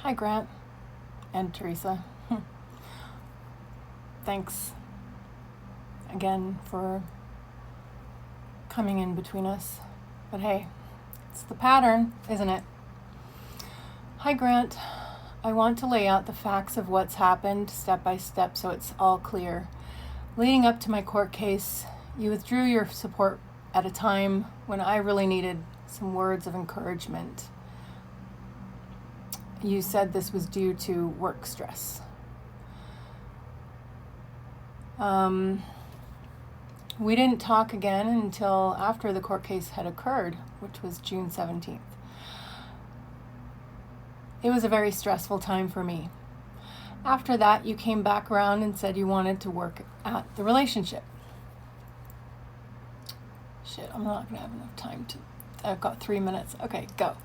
Hi, Grant and Teresa. Thanks again for coming in between us. But hey, it's the pattern, isn't it? Hi, Grant. I want to lay out the facts of what's happened step by step so it's all clear. Leading up to my court case, you withdrew your support at a time when I really needed some words of encouragement. You said this was due to work stress. We didn't talk again until after the court case had occurred, which was June 17th. It was a very stressful time for me. After that, you came back around and said you wanted to work at the relationship. Shit, I'm not going to have enough time to... I've got 3 minutes. Okay, go.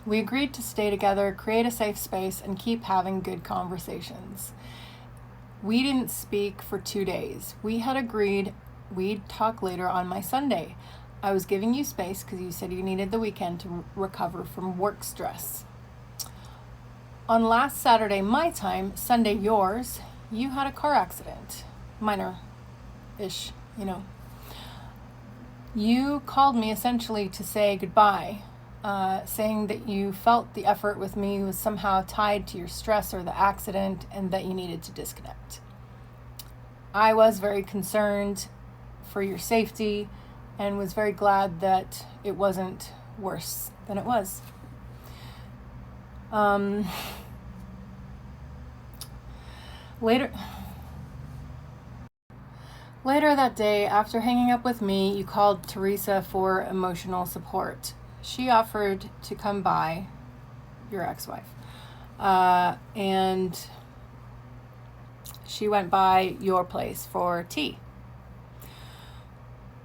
We agreed to stay together, create a safe space, and keep having good conversations. We didn't speak for 2 days. We had agreed we'd talk later on my Sunday. I was giving you space because you said you needed the weekend to recover from work stress. On last Saturday, my time, Sunday, yours, you had a car accident. Minor-ish, You called me essentially to say goodbye, saying that you felt the effort with me was somehow tied to your stress or the accident and that you needed to disconnect. I was very concerned for your safety and was very glad that it wasn't worse than it was. Later that day, after hanging up with me, you called Teresa for emotional support. She offered to come by, your ex-wife, and she went by your place for tea.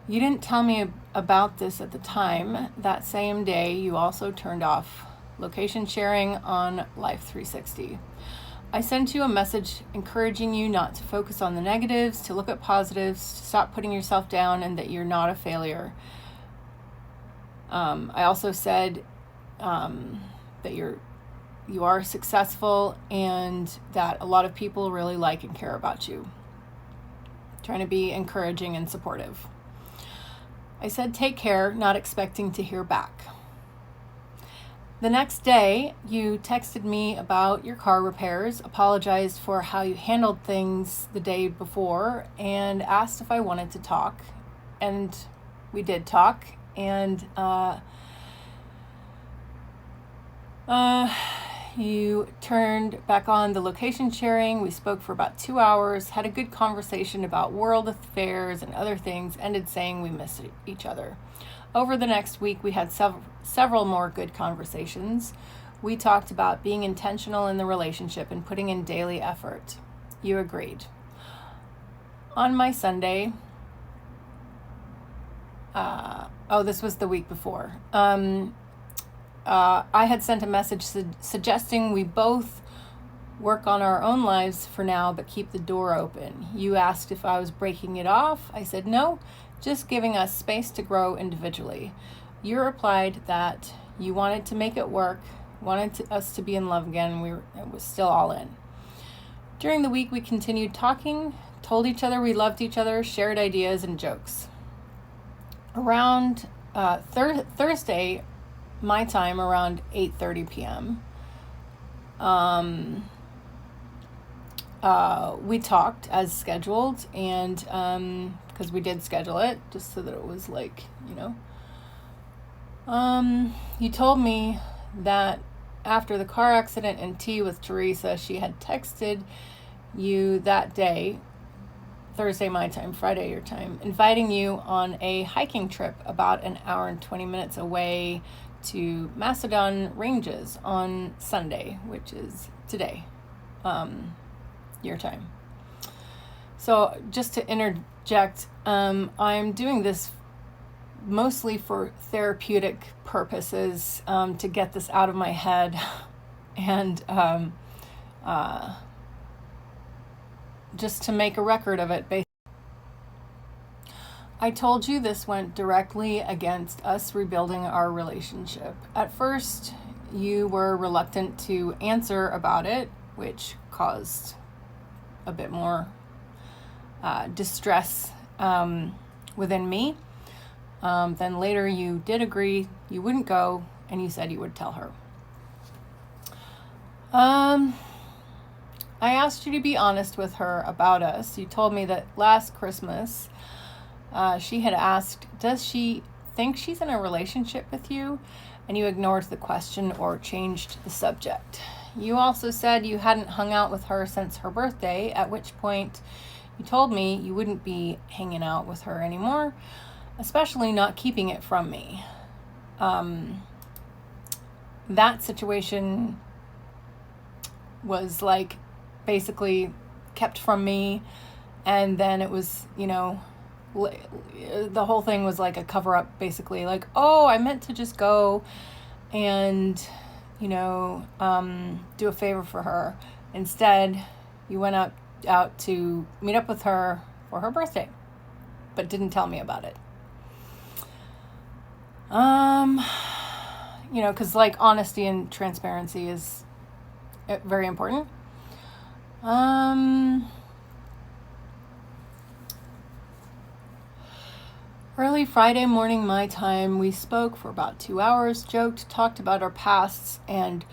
You didn't tell me about this at the time. That same day, you also turned off location sharing on Life 360. I sent you a message encouraging you not to focus on the negatives, to look at positives, to stop putting yourself down, and that you're not a failure. I also said that you are successful and that a lot of people really like and care about you. Trying to be encouraging and supportive. I said take care, not expecting to hear back. The next day, you texted me about your car repairs, apologized for how you handled things the day before, and asked if I wanted to talk. And we did talk, and you turned back on the location sharing. We spoke for about 2 hours, had a good conversation about world affairs and other things, ended saying we missed each other. Over the next week, we had several more good conversations. We talked about being intentional in the relationship and putting in daily effort. You agreed. On my Sunday, this was the week before, I had sent a message suggesting we both work on our own lives for now, but keep the door open. You asked if I was breaking it off. I said no, just giving us space to grow individually. You replied that you wanted to make it work, wanted us to be in love again, and it was still all in. During the week, we continued talking, told each other we loved each other, shared ideas and jokes. Around Thursday, my time, around 8:30 p.m., we talked as scheduled, and because we did schedule it just so that it was you told me that after the car accident and tea with Teresa, she had texted you that day, Thursday my time, Friday your time, inviting you on a hiking trip about an hour and 20 minutes away to Macedon Ranges on Sunday, which is today, your time. So just to interject, I'm doing this mostly for therapeutic purposes, to get this out of my head and just to make a record of it. I told you this went directly against us rebuilding our relationship. At first, you were reluctant to answer about it, which caused a bit more distress within me. Then later you did agree you wouldn't go, and you said you would tell her. I asked you to be honest with her about us. You told me that last Christmas she had asked, does she think she's in a relationship with you? And you ignored the question or changed the subject. You also said you hadn't hung out with her since her birthday, at which point you told me you wouldn't be hanging out with her anymore, especially not keeping it from me. That situation was like basically kept from me, and then it was, the whole thing was like a cover up, basically, like, oh, I meant to just go and do a favor for her. Instead, you went out to meet up with her for her birthday, but didn't tell me about it. Because like honesty and transparency is very important. Early Friday morning, my time, we spoke for about 2 hours, joked, talked about our pasts and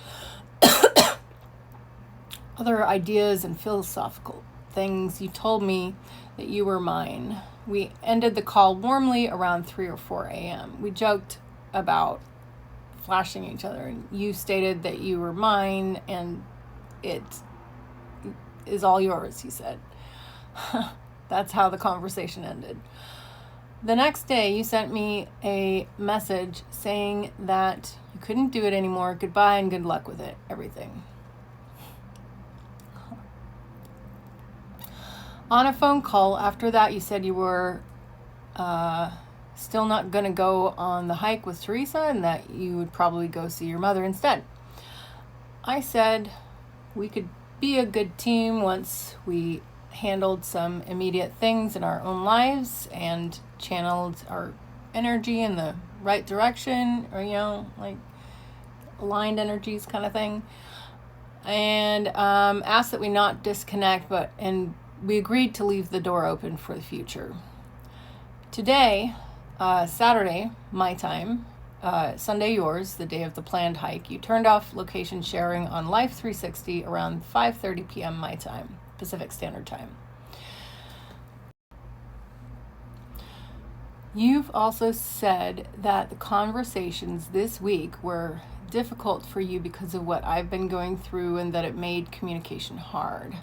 other ideas and philosophical things. You told me that you were mine. We ended the call warmly around 3 or 4 a.m. We joked about flashing each other, and you stated that you were mine and it is all yours, he said. That's how the conversation ended. The next day, you sent me a message saying that you couldn't do it anymore. Goodbye and good luck with it, everything. On a phone call after that, you said you were still not going to go on the hike with Teresa and that you would probably go see your mother instead. I said we could be a good team once we handled some immediate things in our own lives and channeled our energy in the right direction, or like aligned energies kind of thing, and asked that we not disconnect, and we agreed to leave the door open for the future. Today, Saturday my time, Sunday yours, the day of the planned hike, you turned off location sharing on Life 360 around 5:30 p.m. my time, Pacific Standard Time. You've also said that the conversations this week were difficult for you because of what I've been going through and that it made communication hard.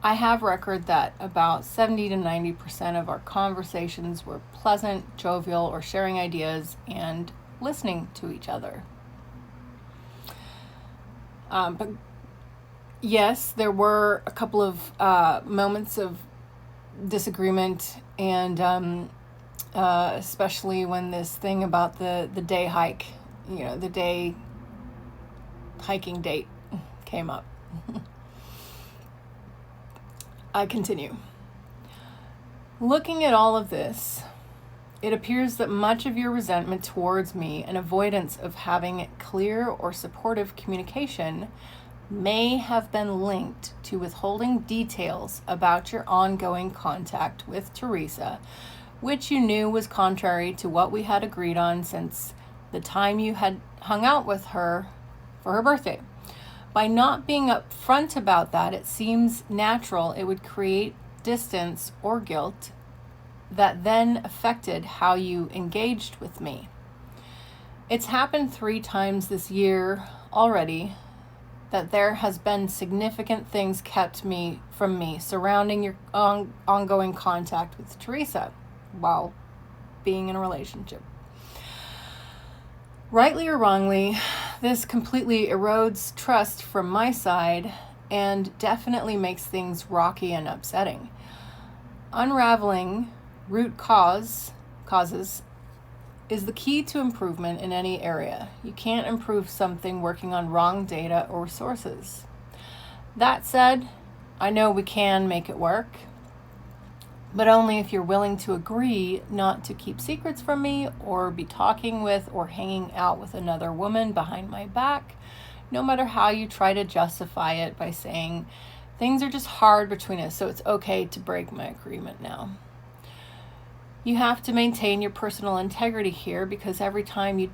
I have record that about 70 to 90% of our conversations were pleasant, jovial, or sharing ideas and listening to each other. But yes, there were a couple of moments of disagreement, and especially when this thing about the day hike, the day hiking date came up. I continue. Looking at all of this, it appears that much of your resentment towards me and avoidance of having clear or supportive communication may have been linked to withholding details about your ongoing contact with Teresa, which you knew was contrary to what we had agreed on since the time you had hung out with her for her birthday. By not being upfront about that, it seems natural it would create distance or guilt that then affected how you engaged with me. It's happened 3 times this year already that there has been significant things kept from me surrounding your ongoing contact with Teresa while being in a relationship. Rightly or wrongly, this completely erodes trust from my side and definitely makes things rocky and upsetting. Unraveling root causes is the key to improvement in any area. You can't improve something working on wrong data or sources. That said, I know we can make it work. but only if you're willing to agree not to keep secrets from me or be talking with or hanging out with another woman behind my back, no matter how you try to justify it by saying things are just hard between us, so it's okay to break my agreement now. You have to maintain your personal integrity here, because every time you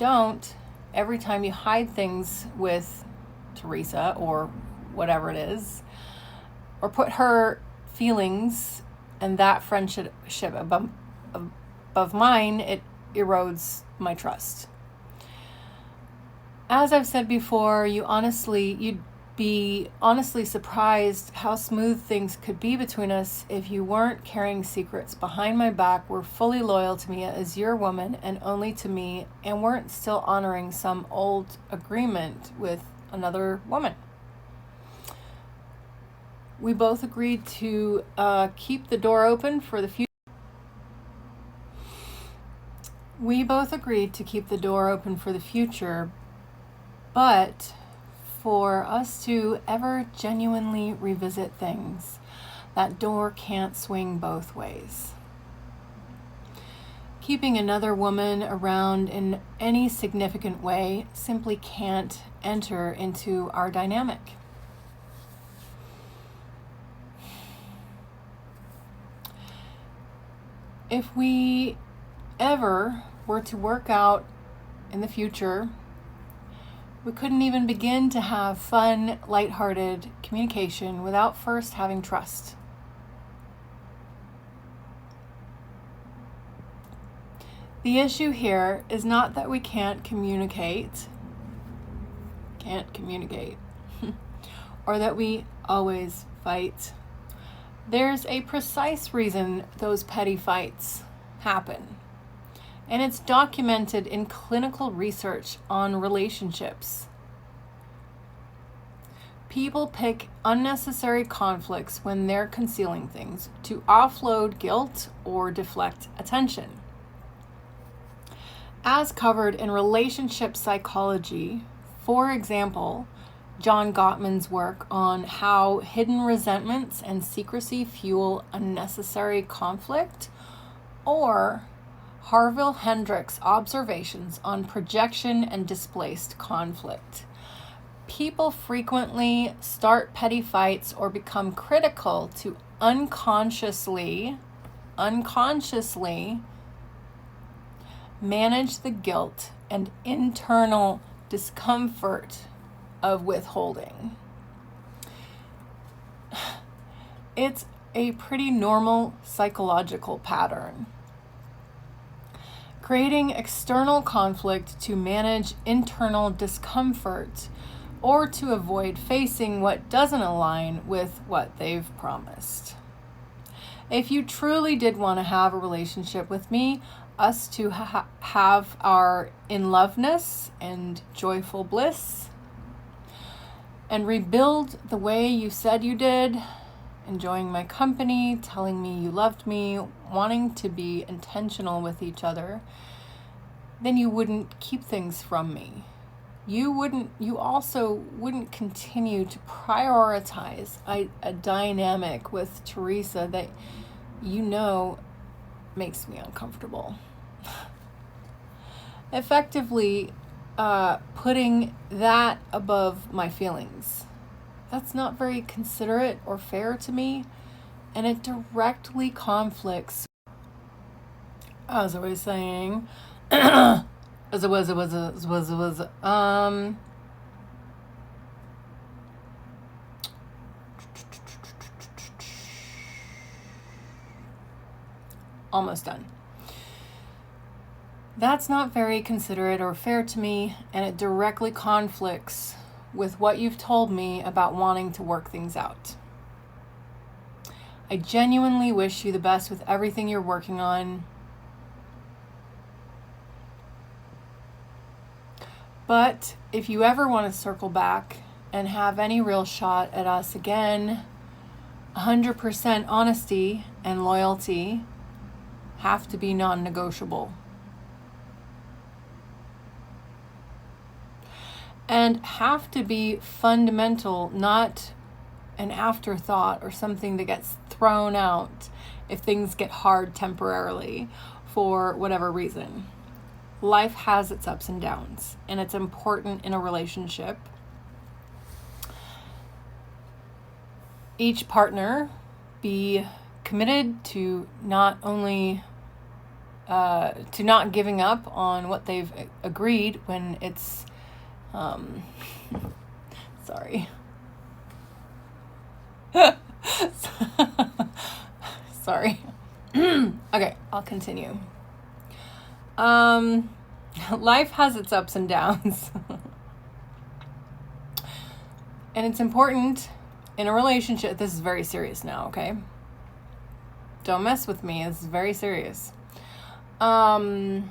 hide things with Teresa or whatever it is, or put her feelings and that friendship above mine, it erodes my trust. As I've said before, you'd be honestly surprised how smooth things could be between us if you weren't carrying secrets behind my back, were fully loyal to me as your woman and only to me, and weren't still honoring some old agreement with another woman. We both agreed to keep the door open for the future. But for us to ever genuinely revisit things, that door can't swing both ways. Keeping another woman around in any significant way simply can't enter into our dynamic. If we ever were to work out in the future, we couldn't even begin to have fun, lighthearted communication without first having trust. The issue here is not that we can't communicate, or that we always fight. There's a precise reason those petty fights happen, and it's documented in clinical research on relationships. People pick unnecessary conflicts when they're concealing things to offload guilt or deflect attention. As covered in relationship psychology, for example, John Gottman's work on how hidden resentments and secrecy fuel unnecessary conflict, or Harville Hendricks' observations on projection and displaced conflict. People frequently start petty fights or become critical to unconsciously manage the guilt and internal discomfort of withholding. It's a pretty normal psychological pattern. Creating external conflict to manage internal discomfort or to avoid facing what doesn't align with what they've promised. If you truly did want to have a relationship with me, us to have our in-loveness and joyful bliss, and rebuild the way you said you did, enjoying my company, telling me you loved me, wanting to be intentional with each other, then you wouldn't keep things from me. You also wouldn't continue to prioritize a dynamic with Teresa that you know makes me uncomfortable. Effectively, putting that above my feelings. That's not very considerate or fair to me, and it directly conflicts, as I was saying, almost done. That's not very considerate or fair to me, and it directly conflicts with what you've told me about wanting to work things out. I genuinely wish you the best with everything you're working on. But if you ever want to circle back and have any real shot at us again, 100% honesty and loyalty have to be non-negotiable. And have to be fundamental, not an afterthought or something that gets thrown out if things get hard temporarily for whatever reason. Life has its ups and downs, and it's important in a relationship. Each partner be committed to not only to not giving up on what they've agreed when it's sorry. Sorry. Okay, I'll continue. Life has its ups and downs. And it's important in a relationship. This is very serious now, okay? Don't mess with me. This is very serious. And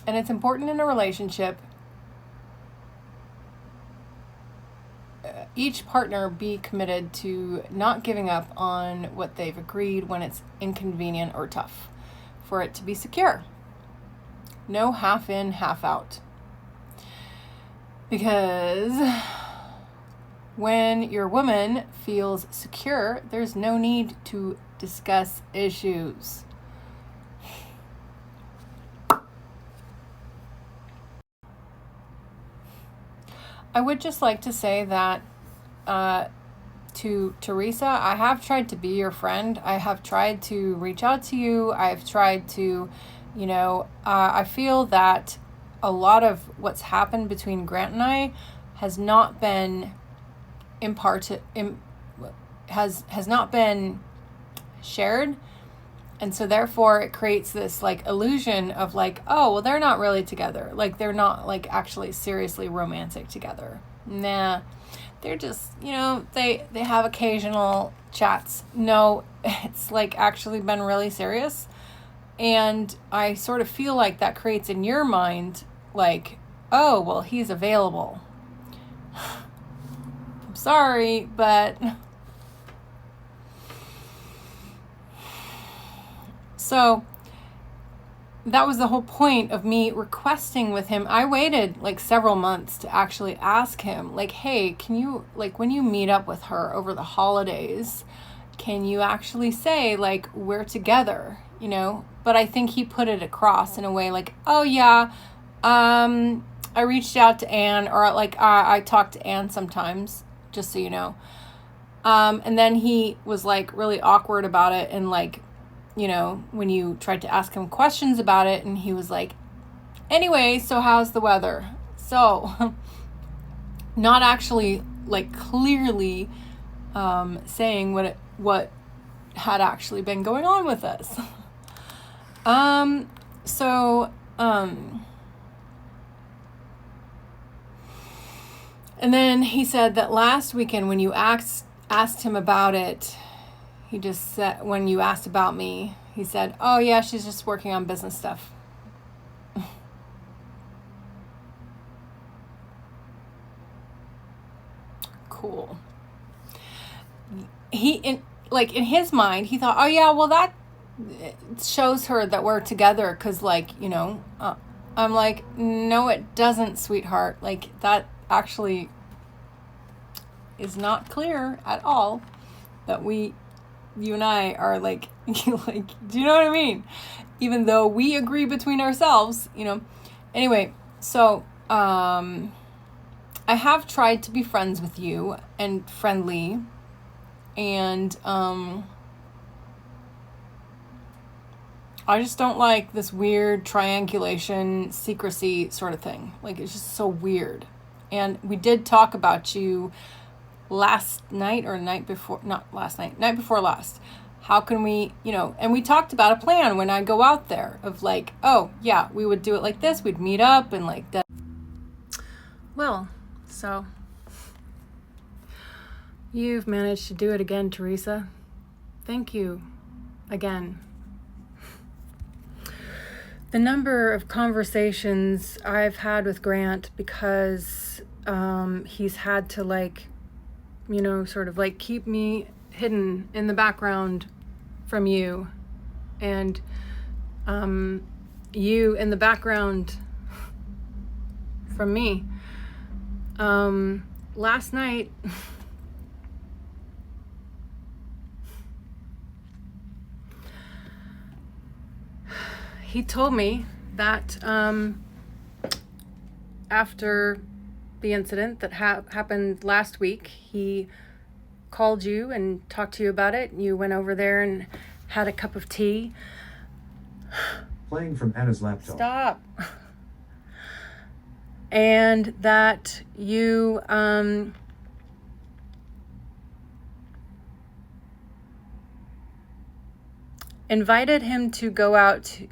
it's important in a relationship. Each partner be committed to not giving up on what they've agreed when it's inconvenient or tough, for it to be secure. No half in, half out. Because when your woman feels secure, there's no need to discuss issues. I would just like to say that to Teresa, I have tried to be your friend. I have tried to reach out to you. I've tried to, I feel that a lot of what's happened between Grant and I has not been has not been shared. And so therefore it creates this like illusion of like, oh, well, they're not really together. Like they're not like actually seriously romantic together. Nah, they're just, they have occasional chats. No, it's like actually been really serious. And I sort of feel like that creates in your mind like, oh, well, he's available. I'm sorry, but so that was the whole point of me requesting with him. I waited like several months to actually ask him, like, hey, can you, like, when you meet up with her over the holidays, can you actually say, like, we're together, But I think he put it across in a way like, oh, yeah, I reached out to Anne, or like I talk to Anne sometimes, just so you know. And then he was like really awkward about it, and like, when you tried to ask him questions about it, and he was like, anyway, so how's the weather? So not actually like clearly saying what had actually been going on with us. And then he said that last weekend when you asked him about it, he just said, when you asked about me, he said, oh yeah, she's just working on business stuff. Cool. In his mind, he thought, oh yeah, well that shows her that we're together, because like, I'm like, no, it doesn't, sweetheart. Like that actually is not clear at all that you and I are like, like, do you know what I mean? Even though we agree between ourselves, Anyway, so I have tried to be friends with you and friendly, and I just don't like this weird triangulation secrecy sort of thing. Like, it's just so weird. And we did talk about you last night or night before, not last night, night before last. How can we, and we talked about a plan when I go out there of like, oh yeah, we would do it like this. We'd meet up and like that. Well, so you've managed to do it again, Teresa. Thank you again. The number of conversations I've had with Grant, because he's had to like, sort of like keep me hidden in the background from you, and you in the background from me. Last night, he told me that after the incident that happened last week, he called you and talked to you about it. You went over there and had a cup of tea. Playing from Anna's laptop. Stop. And that you invited him to go out to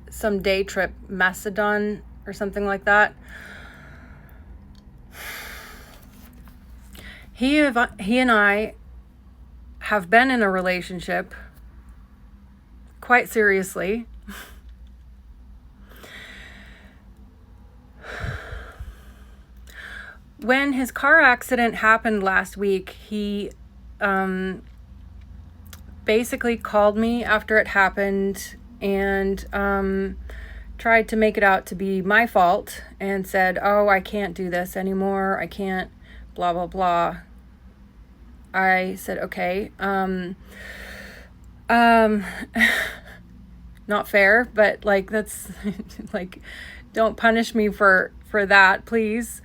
some day trip, Macedon or something like that. He and I have been in a relationship quite seriously. When his car accident happened last week, he basically called me after it happened and tried to make it out to be my fault and said, oh, I can't do this anymore. I can't, blah, blah, blah. I said, okay. Not fair, but like, that's like, don't punish me for that, please.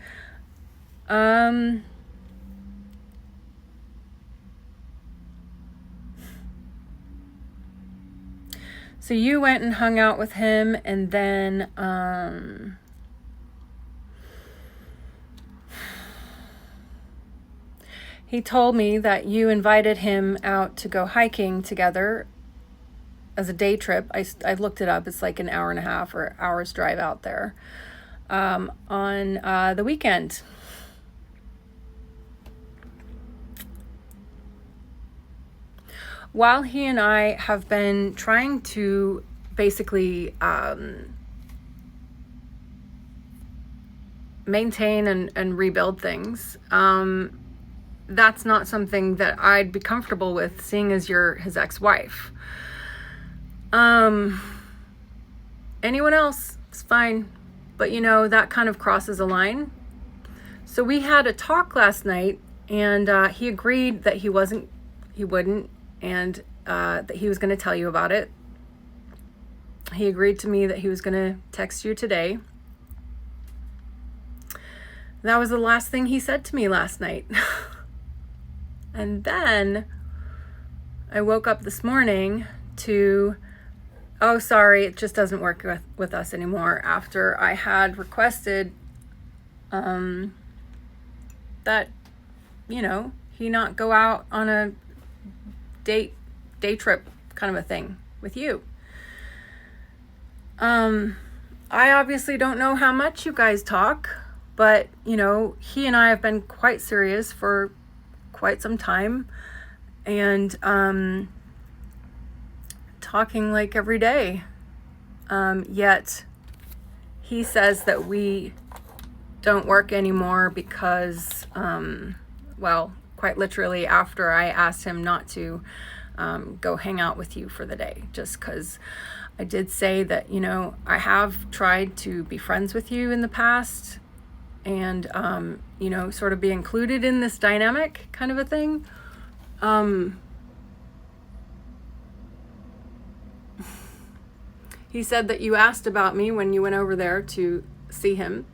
So you went and hung out with him, and then he told me that you invited him out to go hiking together as a day trip. I looked it up. It's like an hour and a half or hour's drive out there on the weekend. While he and I have been trying to basically maintain and rebuild things, that's not something that I'd be comfortable with, seeing as you're his ex-wife. Anyone else is fine, but you know, that kind of crosses a line. So we had a talk last night, and he agreed that he wouldn't, and that he was going to tell you about it. He agreed to me that he was going to text you today. That was the last thing he said to me last night. And then I woke up this morning to, oh, sorry, it just doesn't work with us anymore, after I had requested that, you know, he not go out on a day trip kind of a thing with you. I obviously don't know how much you guys talk, but you know, he and I have been quite serious for quite some time, and talking like every day. Yet he says that we don't work anymore because, well, quite literally after I asked him not to go hang out with you for the day, just because I did say that, you know, I have tried to be friends with you in the past and, you know, sort of be included in this dynamic kind of a thing. He said that you asked about me when you went over there to see him,